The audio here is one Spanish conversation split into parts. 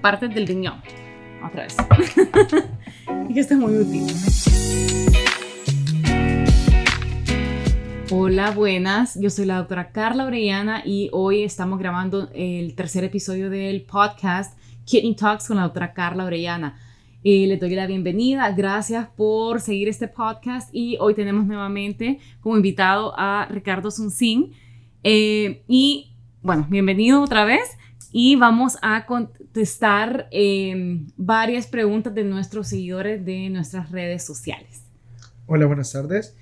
partes del riñón. Otra vez. Y que esto es muy útil. Hola, buenas. Yo soy la doctora Carla Orellana y hoy estamos grabando el tercer episodio del podcast Kidney Talks con la doctora Carla Orellana. Le doy la bienvenida. Gracias por seguir este podcast y hoy tenemos nuevamente como invitado a Ricardo Suncín. Y bueno, bienvenido otra vez y vamos a contestar varias preguntas de nuestros seguidores de nuestras redes sociales. Hola, buenas tardes.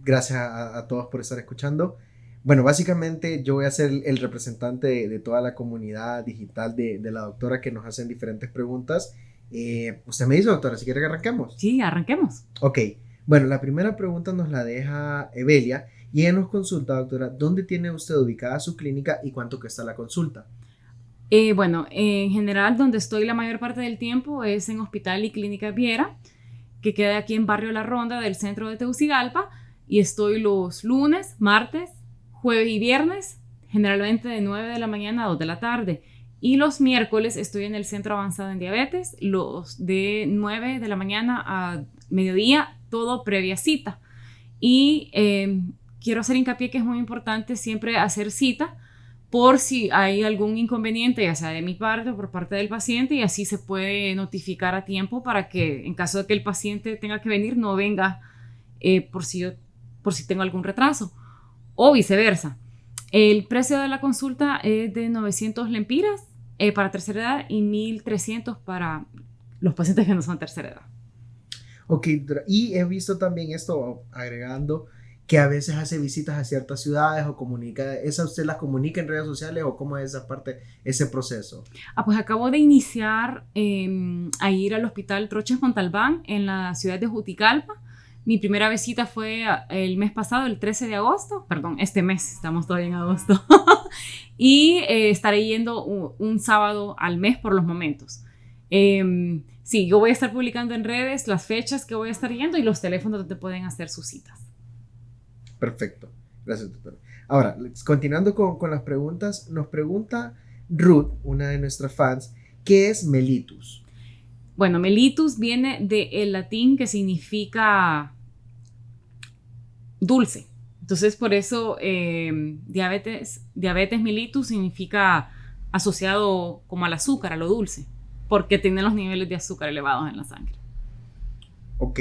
Gracias a todos por estar escuchando. Bueno, básicamente yo voy a ser el representante de toda la comunidad digital de la doctora que nos hacen diferentes preguntas. Usted me dice, doctora, si quiere que arranquemos. Sí, arranquemos. Ok, bueno, la primera pregunta nos la deja Evelia y ella nos consulta, doctora, ¿dónde tiene usted ubicada su clínica y cuánto cuesta la consulta? Bueno, en general donde estoy la mayor parte del tiempo es en Hospital y Clínica Viera, que queda aquí en Barrio La Ronda del centro de Tegucigalpa. Y estoy los lunes, martes, jueves y viernes, generalmente de 9 de la mañana a 2 de la tarde. Y los miércoles estoy en el Centro Avanzado en Diabetes, los de 9 de la mañana a mediodía, todo previa cita. Y quiero hacer hincapié que es muy importante siempre hacer cita por si hay algún inconveniente, ya sea de mi parte o por parte del paciente, y así se puede notificar a tiempo para que en caso de que el paciente tenga que venir, no venga por si tengo algún retraso, o viceversa. El precio de la consulta es de 900 lempiras para tercera edad y 1,300 para los pacientes que no son tercera edad. Ok, y he visto también esto, agregando, que a veces hace visitas a ciertas ciudades o comunica, ¿esa usted las comunica en redes sociales o cómo es esa parte, ese proceso? Pues acabo de iniciar a ir al Hospital Troches Montalbán en la ciudad de Juticalpa. Mi primera visita fue el mes pasado, el 13 de agosto, perdón, este mes, estamos todavía en agosto, y estaré yendo un sábado al mes por los momentos. Sí, yo voy a estar publicando en redes las fechas que voy a estar yendo y los teléfonos donde pueden hacer sus citas. Perfecto, gracias, doctora. Ahora, continuando con las preguntas, nos pregunta Ruth, una de nuestras fans, ¿qué es mellitus? Bueno, mellitus viene del latín que significa dulce. Entonces, por eso diabetes mellitus significa asociado como al azúcar, a lo dulce, porque tiene los niveles de azúcar elevados en la sangre. Ok.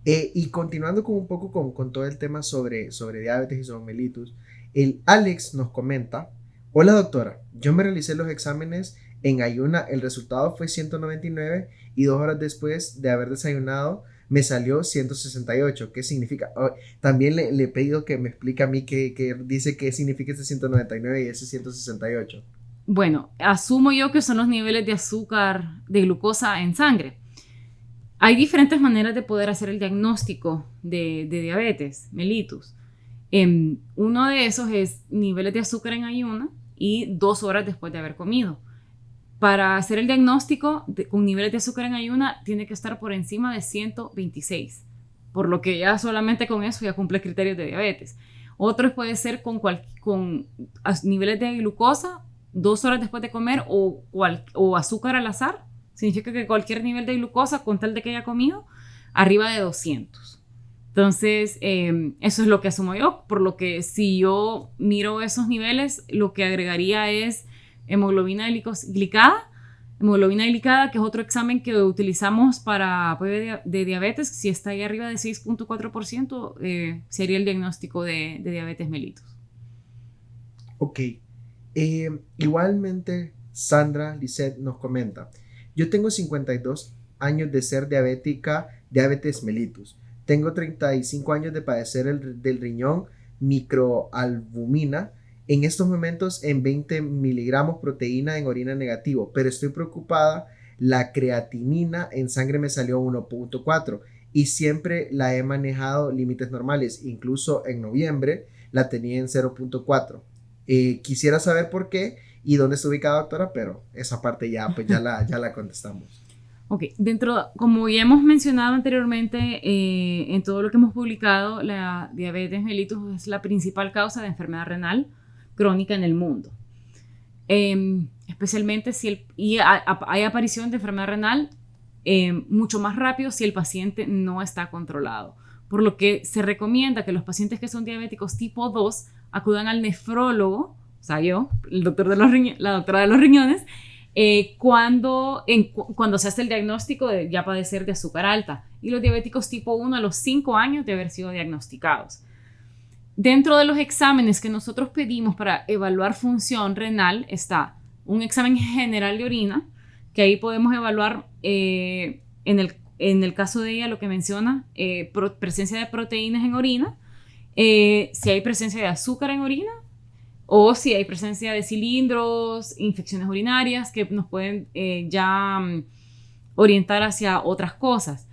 Y continuando un poco con todo el tema sobre diabetes y sobre mellitus, el Alex nos comenta: hola doctora, yo me realicé los exámenes en ayuna, el resultado fue 199 y 2 horas después de haber desayunado me salió 168. ¿Qué significa? También le he pedido que me explique a mí qué dice qué significa ese 199 y ese 168. Bueno, asumo yo que son los niveles de azúcar, de glucosa en sangre. Hay diferentes maneras de poder hacer el diagnóstico de diabetes mellitus. Uno de esos es niveles de azúcar en ayuna y 2 horas después de haber comido. Para hacer el diagnóstico con niveles de azúcar en ayuna tiene que estar por encima de 126, por lo que ya solamente con eso ya cumple criterios de diabetes. Otro puede ser con niveles de glucosa 2 horas después de comer o azúcar al azar. Significa que cualquier nivel de glucosa, con tal de que haya comido, arriba de 200. Entonces, eso es lo que asumo yo, por lo que si yo miro esos niveles, lo que agregaría es hemoglobina glicada, que es otro examen que utilizamos para apoyo de diabetes. Si está ahí arriba de 6.4%, sería el diagnóstico de diabetes mellitus. Ok. Igualmente, Sandra Lisset nos comenta: yo tengo 52 años de ser diabetes mellitus. Tengo 35 años de padecer del riñón microalbumina. En estos momentos en 20 miligramos proteína en orina negativo, pero estoy preocupada. La creatinina en sangre me salió 1.4 y siempre la he manejado límites normales. Incluso en noviembre la tenía en 0.4. Quisiera saber por qué y dónde está ubicada, doctora, pero esa parte ya la contestamos. Ok, como ya hemos mencionado anteriormente, en todo lo que hemos publicado, la diabetes mellitus es la principal causa de enfermedad renal crónica en el mundo. especialmente si hay aparición de enfermedad renal mucho más rápido si el paciente no está controlado. Por lo que se recomienda que los pacientes que son diabéticos tipo 2 acudan al nefrólogo, o sea, yo, la doctora de los riñones, cuando se hace el diagnóstico de ya padecer de azúcar alta, y los diabéticos tipo 1 a los 5 años de haber sido diagnosticados. Dentro de los exámenes que nosotros pedimos para evaluar función renal está un examen general de orina, que ahí podemos evaluar en el caso de ella lo que menciona, presencia de proteínas en orina, si hay presencia de azúcar en orina, o si hay presencia de cilindros, infecciones urinarias que nos pueden orientar hacia otras cosas.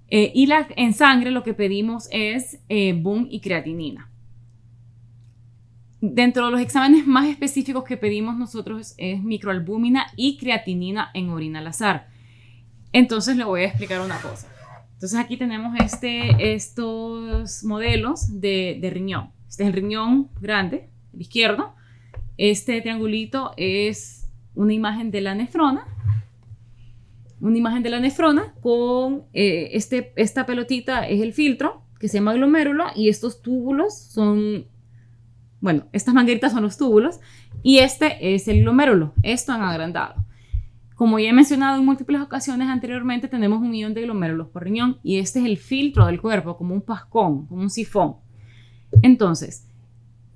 Y en sangre lo que pedimos es BUN y creatinina. Dentro de los exámenes más específicos que pedimos nosotros es microalbúmina y creatinina en orina al azar. Entonces le voy a explicar una cosa. Entonces aquí tenemos estos modelos de riñón. Este es el riñón grande, el izquierdo. Este triangulito es una imagen de la nefrona. Una imagen de la nefrona con esta pelotita es el filtro que se llama glomérulo y estos túbulos son, bueno, estas mangueritas son los túbulos y este es el glomérulo, esto han agrandado. Como ya he mencionado en múltiples ocasiones anteriormente, tenemos 1 millón de glomérulos por riñón y este es el filtro del cuerpo, como un pascón, como un sifón. Entonces,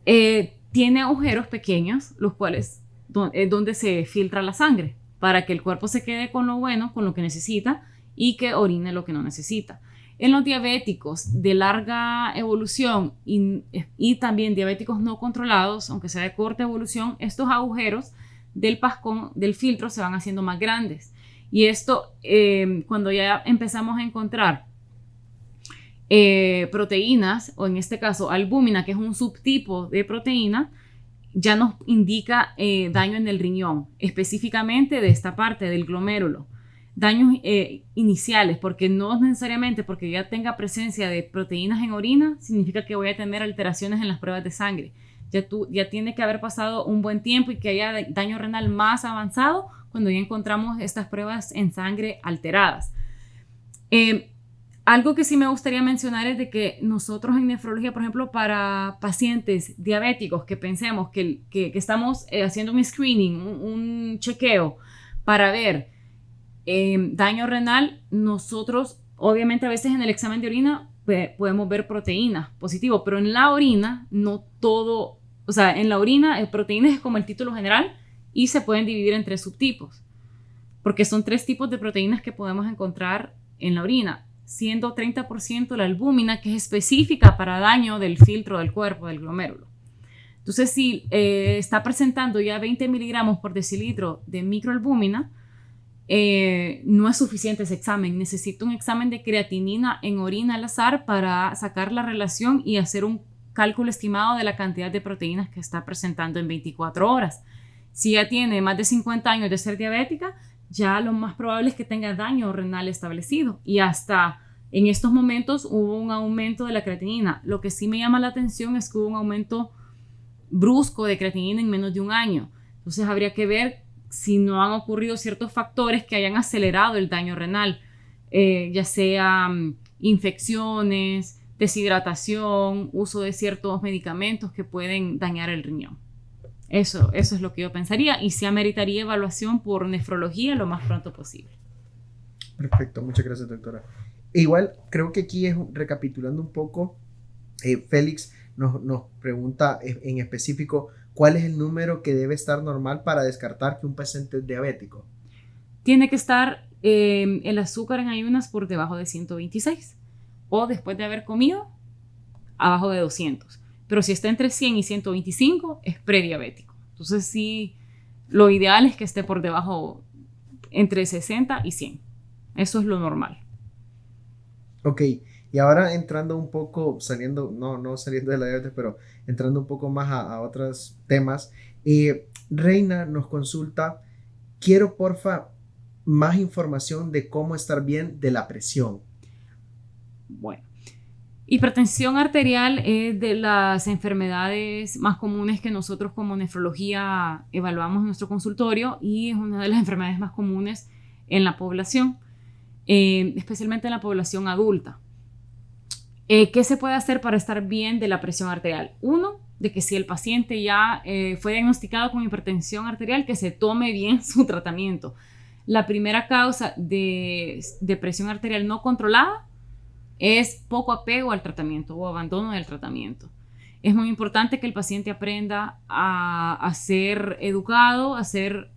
tiene agujeros pequeños, los cuales donde se filtra la sangre, para que el cuerpo se quede con lo bueno, con lo que necesita, y que orine lo que no necesita. En los diabéticos de larga evolución y también diabéticos no controlados, aunque sea de corta evolución, estos agujeros del pascón, del filtro, se van haciendo más grandes. Y esto, cuando ya empezamos a encontrar proteínas, o en este caso albúmina, que es un subtipo de proteína, ya nos indica daño en el riñón, específicamente de esta parte del glomérulo. Daños iniciales, porque no necesariamente porque ya tenga presencia de proteínas en orina, significa que voy a tener alteraciones en las pruebas de sangre. Ya tiene que haber pasado un buen tiempo y que haya daño renal más avanzado cuando ya encontramos estas pruebas en sangre alteradas. Algo que sí me gustaría mencionar es de que nosotros en nefrología, por ejemplo, para pacientes diabéticos que pensemos que estamos haciendo un screening, un chequeo para ver daño renal, nosotros obviamente a veces en el examen de orina podemos ver proteínas positivo, pero en la orina no todo, o sea, en la orina proteínas es como el título general y se pueden dividir en 3 subtipos, porque son 3 tipos de proteínas que podemos encontrar en la orina, siendo 30% la albúmina, que es específica para daño del filtro del cuerpo, del glomérulo. Entonces, si está presentando ya 20 miligramos por decilitro de microalbúmina, no es suficiente ese examen. Necesito un examen de creatinina en orina al azar para sacar la relación y hacer un cálculo estimado de la cantidad de proteínas que está presentando en 24 horas. Si ya tiene más de 50 años de ser diabética, ya lo más probable es que tenga daño renal establecido y hasta en estos momentos hubo un aumento de la creatinina. Lo que sí me llama la atención es que hubo un aumento brusco de creatinina en menos de un año. Entonces habría que ver si no han ocurrido ciertos factores que hayan acelerado el daño renal, ya sea infecciones, deshidratación, uso de ciertos medicamentos que pueden dañar el riñón. Eso es lo que yo pensaría y sí ameritaría evaluación por nefrología lo más pronto posible. Perfecto, muchas gracias, doctora. Igual, creo que aquí recapitulando un poco, Félix nos pregunta en específico cuál es el número que debe estar normal para descartar que un paciente es diabético. Tiene que estar el azúcar en ayunas por debajo de 126 o después de haber comido abajo de 200. Pero si está entre 100 y 125 es prediabético. Entonces sí, lo ideal es que esté por debajo entre 60 y 100. Eso es lo normal. Ok, y ahora entrando un poco, no saliendo de la diabetes, pero entrando un poco más a otros temas. Reina nos consulta, quiero porfa más información de cómo estar bien de la presión. Bueno, Hipertensión arterial es de las enfermedades más comunes que nosotros como nefrología evaluamos en nuestro consultorio y es una de las enfermedades más comunes en la población, especialmente en la población adulta. ¿Qué se puede hacer para estar bien de la presión arterial? Uno, de que si el paciente ya fue diagnosticado con hipertensión arterial, que se tome bien su tratamiento. La primera causa de presión arterial no controlada es poco apego al tratamiento o abandono del tratamiento. Es muy importante que el paciente aprenda a ser educado, a ser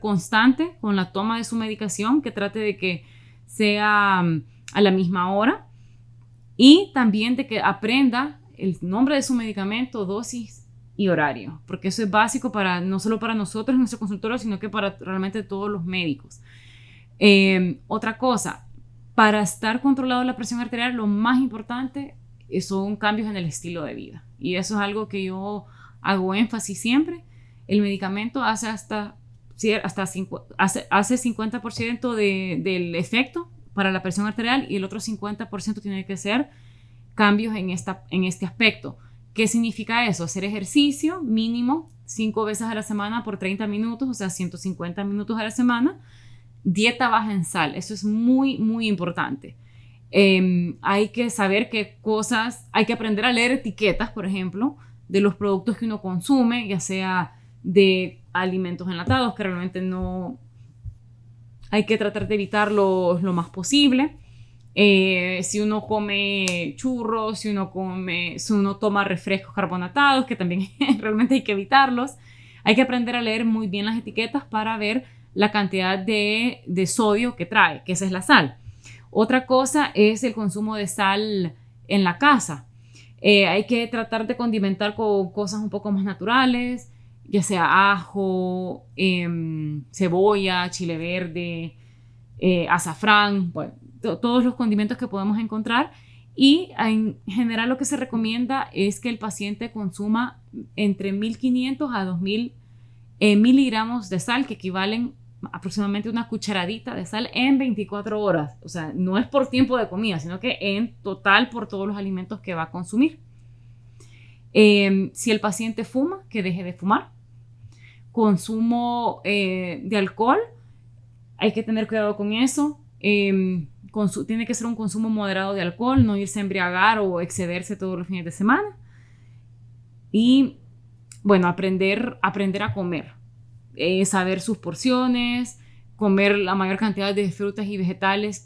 constante con la toma de su medicación, que trate de que sea a la misma hora y también de que aprenda el nombre de su medicamento, dosis y horario, porque eso es básico no solo para nosotros en nuestro consultorio, sino que para realmente todos los médicos. Otra cosa, para estar controlado la presión arterial, lo más importante son cambios en el estilo de vida. Y eso es algo que yo hago énfasis siempre. El medicamento hace 50% del efecto para la presión arterial y el otro 50% tiene que ser cambios en este aspecto. ¿Qué significa eso? Hacer ejercicio mínimo 5 veces a la semana por 30 minutos, o sea, 150 minutos a la semana. Dieta baja en sal, eso es muy, muy importante. Hay que saber qué cosas, hay que aprender a leer etiquetas, por ejemplo, de los productos que uno consume, ya sea de alimentos enlatados, que realmente no hay que tratar de evitarlos lo más posible. Si uno come churros, si uno toma refrescos carbonatados, que también realmente hay que evitarlos. Hay que aprender a leer muy bien las etiquetas para ver la cantidad de sodio que trae, que esa es la sal. Otra cosa es el consumo de sal en la casa. Hay que tratar de condimentar con cosas un poco más naturales, ya sea ajo, cebolla, chile verde, azafrán, bueno, todos los condimentos que podemos encontrar. Y en general lo que se recomienda es que el paciente consuma entre 1500 a 2000 miligramos de sal, que equivalen aproximadamente una cucharadita de sal en 24 horas. O sea, no es por tiempo de comida, sino que en total por todos los alimentos que va a consumir. Si el paciente fuma, que deje de fumar. Consumo de alcohol, hay que tener cuidado con eso. Tiene que ser un consumo moderado de alcohol, no irse a embriagar o excederse todos los fines de semana. Y bueno, aprender a comer. Saber sus porciones, comer la mayor cantidad de frutas y vegetales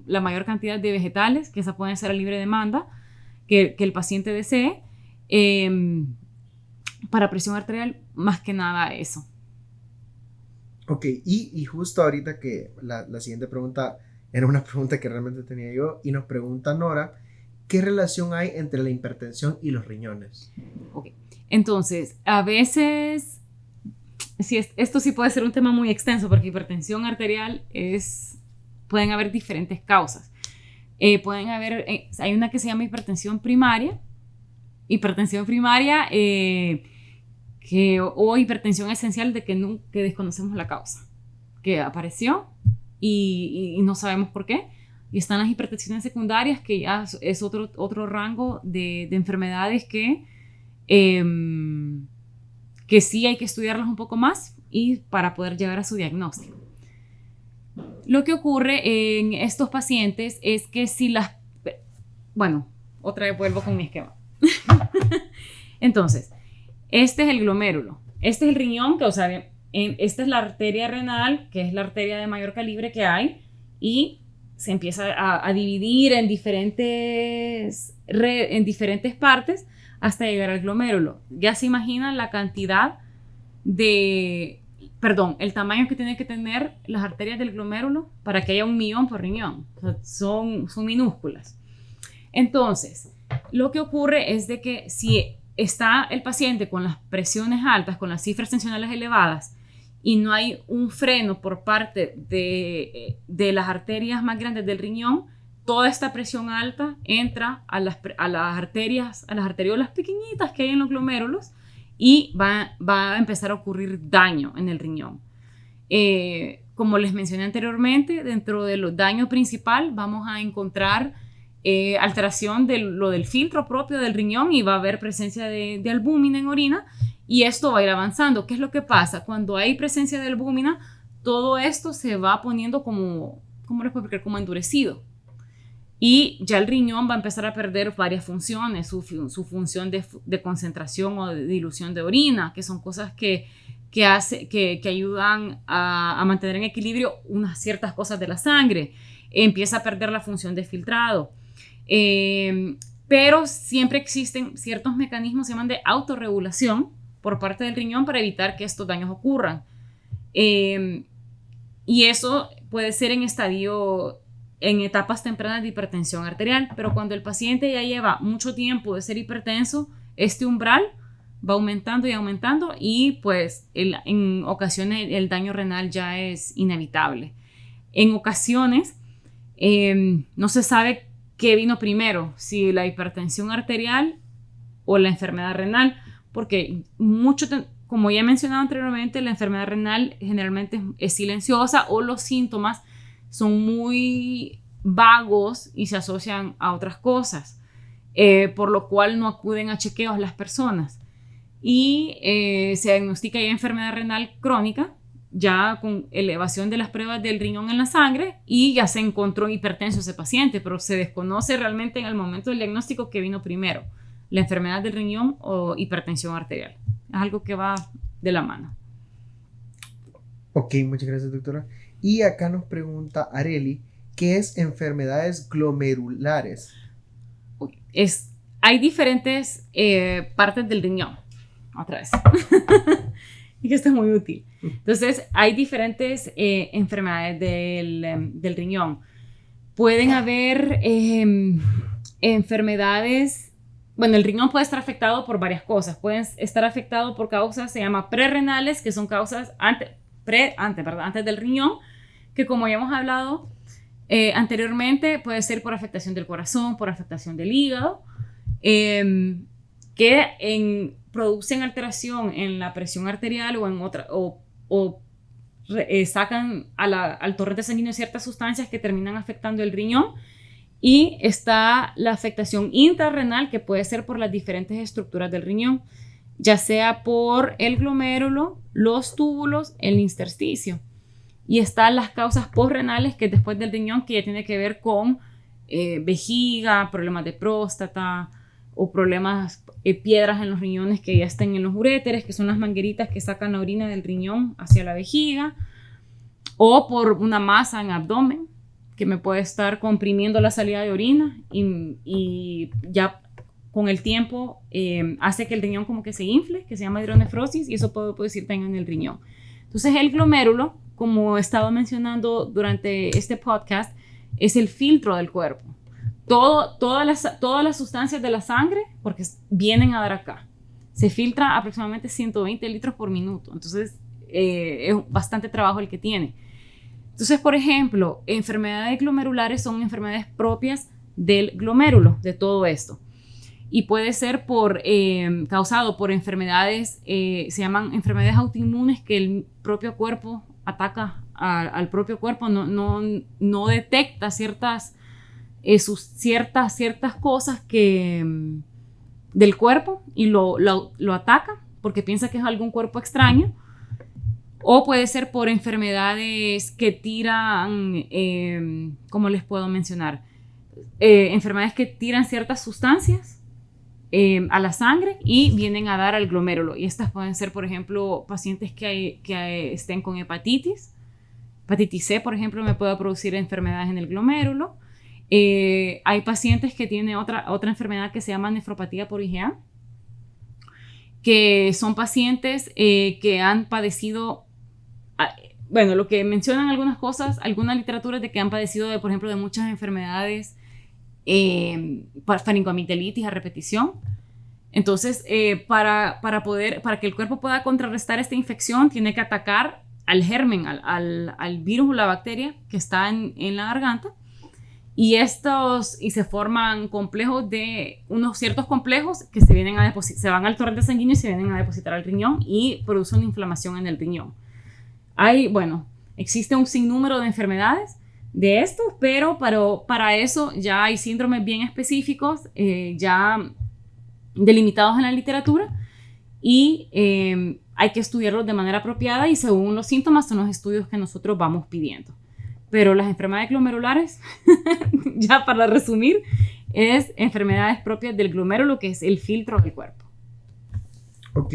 la mayor cantidad de vegetales, que esa pueden ser a libre demanda, que el paciente desee. Para presión arterial, más que nada eso. Ok, y justo ahorita que la siguiente pregunta era una pregunta que realmente tenía yo, y nos pregunta Nora, ¿qué relación hay entre la hipertensión y los riñones? Ok. Entonces, a veces, esto sí puede ser un tema muy extenso porque hipertensión arterial pueden haber diferentes causas. Hay una que se llama hipertensión primaria o hipertensión esencial de que desconocemos la causa, que apareció y no sabemos por qué. Y están las hipertensiones secundarias, que ya es otro rango de enfermedades que sí hay que estudiarlas un poco más y para poder llegar a su diagnóstico. Lo que ocurre en estos pacientes es que otra vez vuelvo con mi esquema. Entonces, este es el glomérulo, este es el riñón, esta es la arteria renal, que es la arteria de mayor calibre que hay, y se empieza a dividir en diferentes partes hasta llegar al glomérulo. Ya se imaginan la cantidad el tamaño que tienen que tener las arterias del glomérulo para que haya 1 millón por riñón. O sea, son minúsculas. Entonces, lo que ocurre es de que si está el paciente con las presiones altas, con las cifras tensionales elevadas, y no hay un freno por parte de las arterias más grandes del riñón, toda esta presión alta entra a las arteriolas pequeñitas que hay en los glomérulos y va a empezar a ocurrir daño en el riñón. como les mencioné anteriormente, dentro de los daños principal vamos a encontrar alteración de lo del filtro propio del riñón y va a haber presencia de albúmina en orina y esto va a ir avanzando. ¿Qué es lo que pasa? Cuando hay presencia de albúmina, todo esto se va poniendo como endurecido. Y ya el riñón va a empezar a perder varias funciones, su función de concentración o de dilución de orina, que son cosas que ayudan a mantener en equilibrio unas ciertas cosas de la sangre. Empieza a perder la función de filtrado. Pero siempre existen ciertos mecanismos que se llaman de autorregulación por parte del riñón para evitar que estos daños ocurran. Y eso puede ser en etapas tempranas de hipertensión arterial, pero cuando el paciente ya lleva mucho tiempo de ser hipertenso, este umbral va aumentando y aumentando y pues en ocasiones el daño renal ya es inevitable. En ocasiones no se sabe qué vino primero, si la hipertensión arterial o la enfermedad renal, porque como ya he mencionado anteriormente, la enfermedad renal generalmente es silenciosa o los síntomas son muy vagos y se asocian a otras cosas, por lo cual no acuden a chequeos las personas. Y se diagnostica ya enfermedad renal crónica, ya con elevación de las pruebas del riñón en la sangre y ya se encontró hipertenso ese paciente, pero se desconoce realmente en el momento del diagnóstico qué vino primero, la enfermedad del riñón o hipertensión arterial. Es algo que va de la mano. Ok, muchas gracias, doctora. Y acá nos pregunta Areli, ¿qué es enfermedades glomerulares? Hay diferentes partes del riñón. Otra vez. Y que esto es muy útil. Entonces, hay diferentes enfermedades del riñón. Pueden haber enfermedades. Bueno, el riñón puede estar afectado por varias cosas. Pueden estar afectado por causas, se llama prerrenales, que son causas antes del riñón, que como ya hemos hablado anteriormente, puede ser por afectación del corazón, por afectación del hígado, que producen alteración en la presión arterial o en otra, sacan al torrente sanguíneo ciertas sustancias que terminan afectando el riñón. Y está la afectación intrarrenal, que puede ser por las diferentes estructuras del riñón, ya sea por el glomérulo, los túbulos, el intersticio. Y están las causas postrenales, que es después del riñón, que ya tiene que ver con vejiga, problemas de próstata o problemas, piedras en los riñones que ya estén en los uréteres, que son las mangueritas que sacan la orina del riñón hacia la vejiga, o por una masa en abdomen que me puede estar comprimiendo la salida de orina y ya con el tiempo hace que el riñón como que se infle, que se llama hidronefrosis, y eso puede producir daño en el riñón. Entonces el glomérulo, como he estado mencionando durante este podcast, es el filtro del cuerpo. Todas las sustancias de la sangre, porque vienen a dar acá, se filtra aproximadamente 120 litros por minuto. Entonces es bastante trabajo el que tiene. Entonces, por ejemplo, enfermedades glomerulares son enfermedades propias del glomérulo, de todo esto. Y puede ser causado por enfermedades, se llaman enfermedades autoinmunes, que el propio cuerpo ataca al propio cuerpo, no detecta ciertas cosas del cuerpo y lo ataca porque piensa que es algún cuerpo extraño. O puede ser por enfermedades que tiran, ¿cómo les puedo mencionar? Enfermedades que tiran ciertas sustancias a la sangre y vienen a dar al glomérulo. Y estas pueden ser, por ejemplo, pacientes que estén con hepatitis. Hepatitis C, por ejemplo, me puede producir enfermedades en el glomérulo. Hay pacientes que tienen otra enfermedad que se llama nefropatía por IgA, que son pacientes que han padecido, bueno, lo que mencionan algunas cosas, algunas literaturas de que han padecido, por ejemplo, de muchas enfermedades, faringoamigdalitis a repetición. Entonces, para que el cuerpo pueda contrarrestar esta infección, tiene que atacar al germen, al virus o la bacteria que está en la garganta. Y se forman complejos unos ciertos complejos que se van al torrente sanguíneo y se vienen a depositar al riñón y producen una inflamación en el riñón. Bueno, Existe un sinnúmero de enfermedades de estos, pero para eso ya hay síndromes bien específicos, ya delimitados en la literatura, y hay que estudiarlos de manera apropiada y según los síntomas son los estudios que nosotros vamos pidiendo. Pero las enfermedades glomerulares, ya para resumir, es enfermedades propias del glomérulo, que es el filtro del cuerpo. Ok,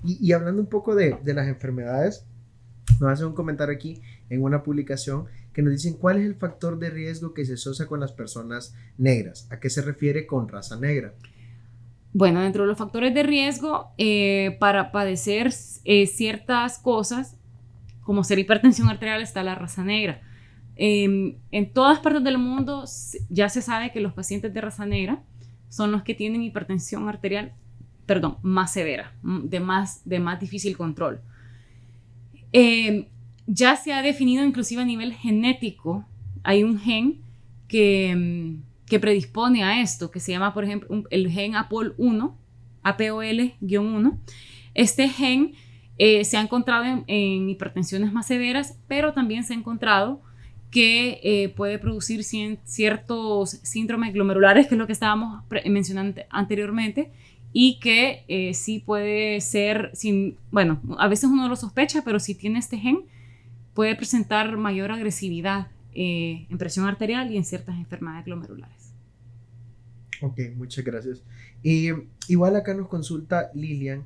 y hablando un poco de las enfermedades, nos hacen un comentario aquí en una publicación que nos dicen cuál es el factor de riesgo que se asocia con las personas negras. ¿A qué se refiere con raza negra? Bueno, dentro de los factores de riesgo para padecer ciertas cosas, como ser hipertensión arterial, está la raza negra. En todas partes del mundo ya se sabe que los pacientes de raza negra son los que tienen hipertensión arterial, más severa, de más difícil control. Ya se ha definido inclusive a nivel genético, hay un gen que predispone a esto, que se llama, por ejemplo, el gen APOL1, APOL-1. Este gen se ha encontrado en hipertensiones más severas, pero también se ha encontrado que puede producir ciertos síndromes glomerulares, que es lo que estábamos mencionando anteriormente, y que sí puede ser, bueno, a veces uno lo sospecha, pero si tiene este gen, puede presentar mayor agresividad en presión arterial y en ciertas enfermedades glomerulares. Ok, muchas gracias. Igual acá nos consulta Lilian,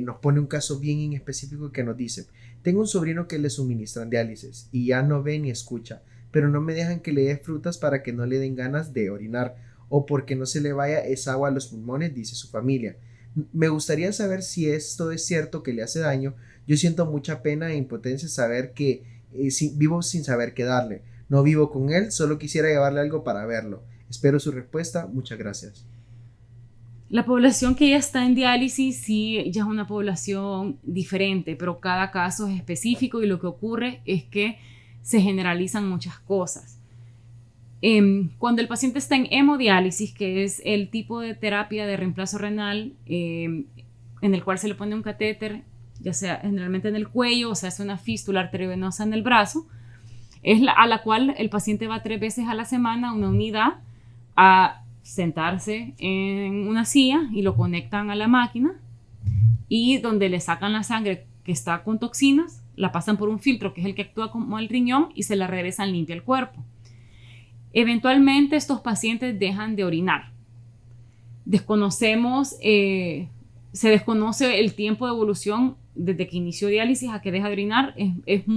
nos pone un caso bien en específico que nos dice: tengo un sobrino que le suministran diálisis y ya no ve ni escucha, pero no me dejan que le dé frutas para que no le den ganas de orinar o porque no se le vaya esa agua a los pulmones, dice su familia. Me gustaría saber si esto es cierto, que le hace daño. Yo siento mucha pena e impotencia saber que vivo sin saber qué darle. No vivo con él, solo quisiera llevarle algo para verlo. Espero su respuesta. Muchas gracias. La población que ya está en diálisis sí ya es una población diferente, pero cada caso es específico y lo que ocurre es que se generalizan muchas cosas. Cuando el paciente está en hemodiálisis, que es el tipo de terapia de reemplazo renal en el cual se le pone un catéter, ya sea generalmente en el cuello o se hace una fístula arteriovenosa en el brazo, a la cual el paciente va 3 veces a la semana a una unidad a sentarse en una silla y lo conectan a la máquina, y donde le sacan la sangre que está con toxinas, la pasan por un filtro que es el que actúa como el riñón y se la regresan limpia al cuerpo. Eventualmente estos pacientes dejan de orinar. Se desconoce el tiempo de evolución desde que inició diálisis a que deja de orinar. Es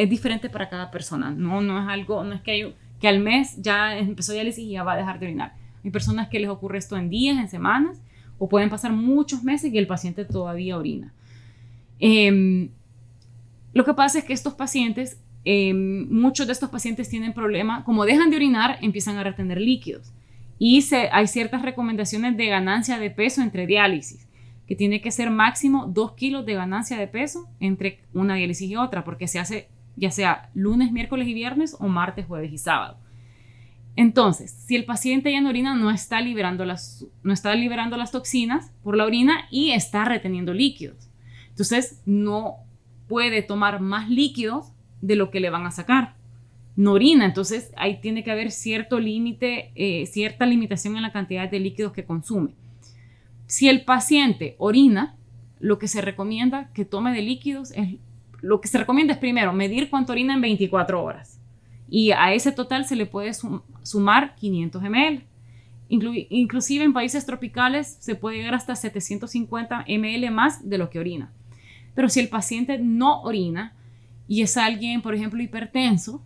diferente para cada persona. No es que al mes ya empezó diálisis y ya va a dejar de orinar. Hay personas que les ocurre esto en días, en semanas, o pueden pasar muchos meses y el paciente todavía orina. Lo que pasa es que estos pacientes, muchos de estos pacientes tienen problemas, como dejan de orinar, empiezan a retener líquidos. Y hay ciertas recomendaciones de ganancia de peso entre diálisis, que tiene que ser máximo 2 kilos de ganancia de peso entre una diálisis y otra, porque se hace ya sea lunes, miércoles y viernes o martes, jueves y sábado. Entonces, si el paciente ya no orina, no está liberando las toxinas por la orina y está reteniendo líquidos. Entonces, no puede tomar más líquidos de lo que le van a sacar. No orina, entonces ahí tiene que haber cierto límite, cierta limitación en la cantidad de líquidos que consume. Si el paciente orina, lo que se recomienda que tome de líquidos lo que se recomienda es primero medir cuánto orina en 24 horas. Y a ese total se le puede sumar 500 ml. Inclusive en países tropicales se puede llegar hasta 750 ml más de lo que orina. Pero si el paciente no orina y es alguien, por ejemplo, hipertenso,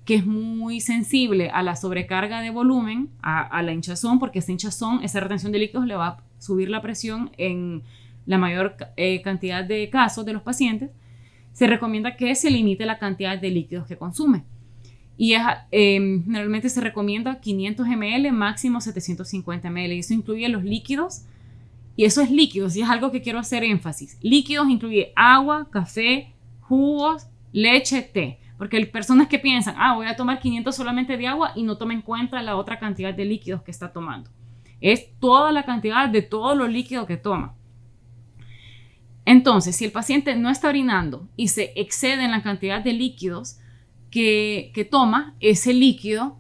que es muy sensible a la sobrecarga de volumen, a la hinchazón, porque esa retención de líquidos le va a subir la presión en la mayor cantidad de casos de los pacientes, se recomienda que se limite la cantidad de líquidos que consume. Y generalmente se recomienda 500 ml, máximo 750 ml. Y eso incluye los líquidos. Y eso es líquidos, y es algo que quiero hacer énfasis. Líquidos incluye agua, café, jugos, leche, té. Porque hay personas que piensan, voy a tomar 500 solamente de agua y no toman en cuenta la otra cantidad de líquidos que está tomando. Es toda la cantidad de todos los líquidos que toma. Entonces, si el paciente no está orinando y se excede en la cantidad de líquidos que toma, ese líquido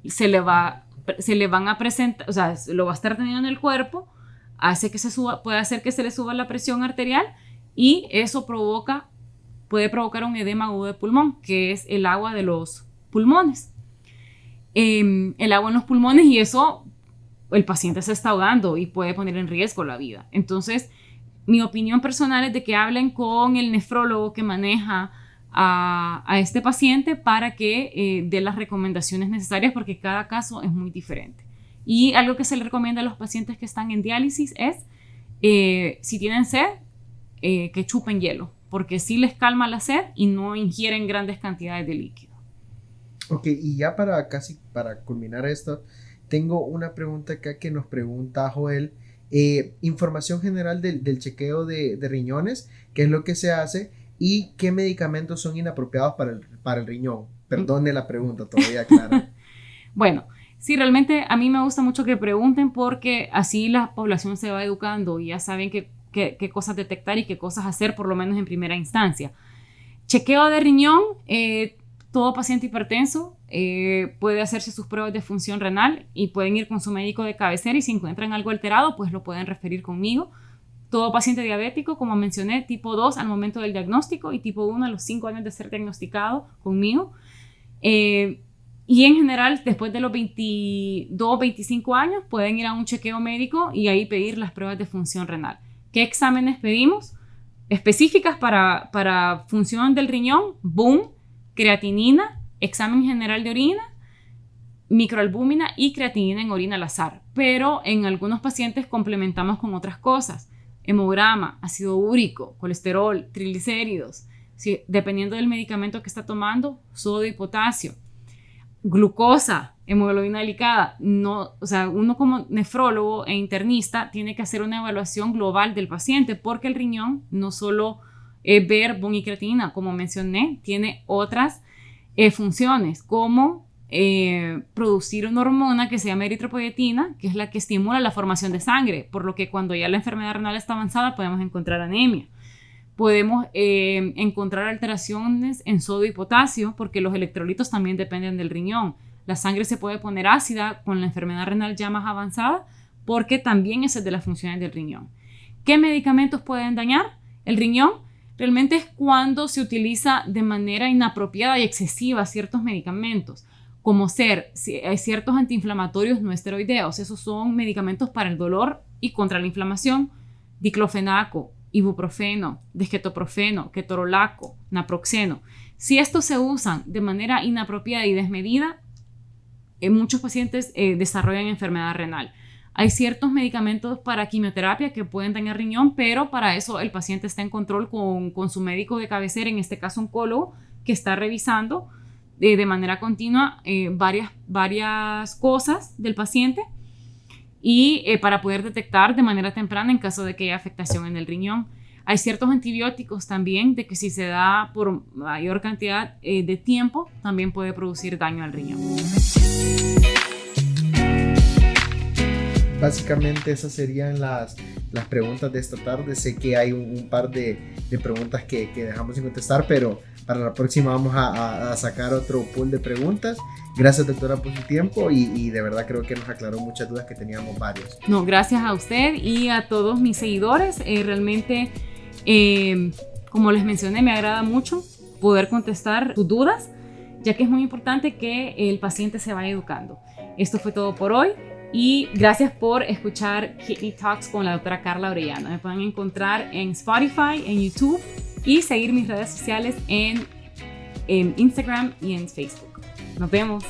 se le van a presentar, o sea, lo va a estar teniendo en el cuerpo, puede hacer que se le suba la presión arterial y eso puede provocar un edema agudo de pulmón, que es el agua de los pulmones. El agua en los pulmones, y eso el paciente se está ahogando y puede poner en riesgo la vida. Entonces, mi opinión personal es de que hablen con el nefrólogo que maneja a este paciente para que dé las recomendaciones necesarias, porque cada caso es muy diferente. Y algo que se le recomienda a los pacientes que están en diálisis es, si tienen sed, que chupen hielo, porque sí les calma la sed y no ingieren grandes cantidades de líquido. Ok, y ya para culminar esto, tengo una pregunta acá que nos pregunta Joel. Información general del chequeo de riñones, qué es lo que se hace y qué medicamentos son inapropiados para el riñón. Perdone la pregunta, todavía clara. Bueno, sí, realmente a mí me gusta mucho que pregunten, porque así la población se va educando y ya saben qué cosas detectar y qué cosas hacer, por lo menos en primera instancia. Chequeo de riñón, todo paciente hipertenso puede hacerse sus pruebas de función renal y pueden ir con su médico de cabecera, y si encuentran algo alterado, pues lo pueden referir conmigo. Todo paciente diabético, como mencioné, tipo 2 al momento del diagnóstico y tipo 1 a los 5 años de ser diagnosticado conmigo. Y en general, después de los 22, 25 años, pueden ir a un chequeo médico y ahí pedir las pruebas de función renal. ¿Qué exámenes pedimos? Específicas para función del riñón: BUN, creatinina, examen general de orina, microalbúmina y creatinina en orina al azar. Pero en algunos pacientes complementamos con otras cosas: hemograma, ácido úrico, colesterol, triglicéridos, dependiendo del medicamento que está tomando, sodio y potasio, glucosa, hemoglobina glicada. No, o sea, uno como nefrólogo e internista tiene que hacer una evaluación global del paciente, porque el riñón no solo es ver BUN y creatinina, como mencioné, tiene otras funciones, como producir una hormona que se llama eritropoyetina, que es la que estimula la formación de sangre, por lo que cuando ya la enfermedad renal está avanzada podemos encontrar anemia. Podemos encontrar alteraciones en sodio y potasio, porque los electrolitos también dependen del riñón. La sangre se puede poner ácida con la enfermedad renal ya más avanzada, porque también es de las funciones del riñón. ¿Qué medicamentos pueden dañar el riñón? Realmente es cuando se utiliza de manera inapropiada y excesiva ciertos medicamentos, como hay ciertos antiinflamatorios no esteroideos. Esos son medicamentos para el dolor y contra la inflamación: diclofenaco, ibuprofeno, desketoprofeno, ketorolaco, naproxeno. Si estos se usan de manera inapropiada y desmedida, muchos pacientes desarrollan enfermedad renal. Hay ciertos medicamentos para quimioterapia que pueden dañar riñón, pero para eso el paciente está en control con su médico de cabecera, en este caso oncólogo, que está revisando de manera continua varias cosas del paciente, y para poder detectar de manera temprana en caso de que haya afectación en el riñón. Hay ciertos antibióticos también, de que si se da por mayor cantidad de tiempo, también puede producir daño al riñón. Básicamente esas serían las preguntas de esta tarde. Sé que hay un par de preguntas que dejamos sin contestar, pero para la próxima vamos a sacar otro pool de preguntas. Gracias, doctora, por su tiempo, y de verdad creo que nos aclaró muchas dudas que teníamos varios. No, gracias a usted y a todos mis seguidores. Realmente, como les mencioné, me agrada mucho poder contestar sus dudas, ya que es muy importante que el paciente se vaya educando. Esto fue todo por hoy. Y gracias por escuchar Kidney Talks con la doctora Carla Orellana. Me pueden encontrar en Spotify, en YouTube, y seguir mis redes sociales en Instagram y en Facebook. Nos vemos.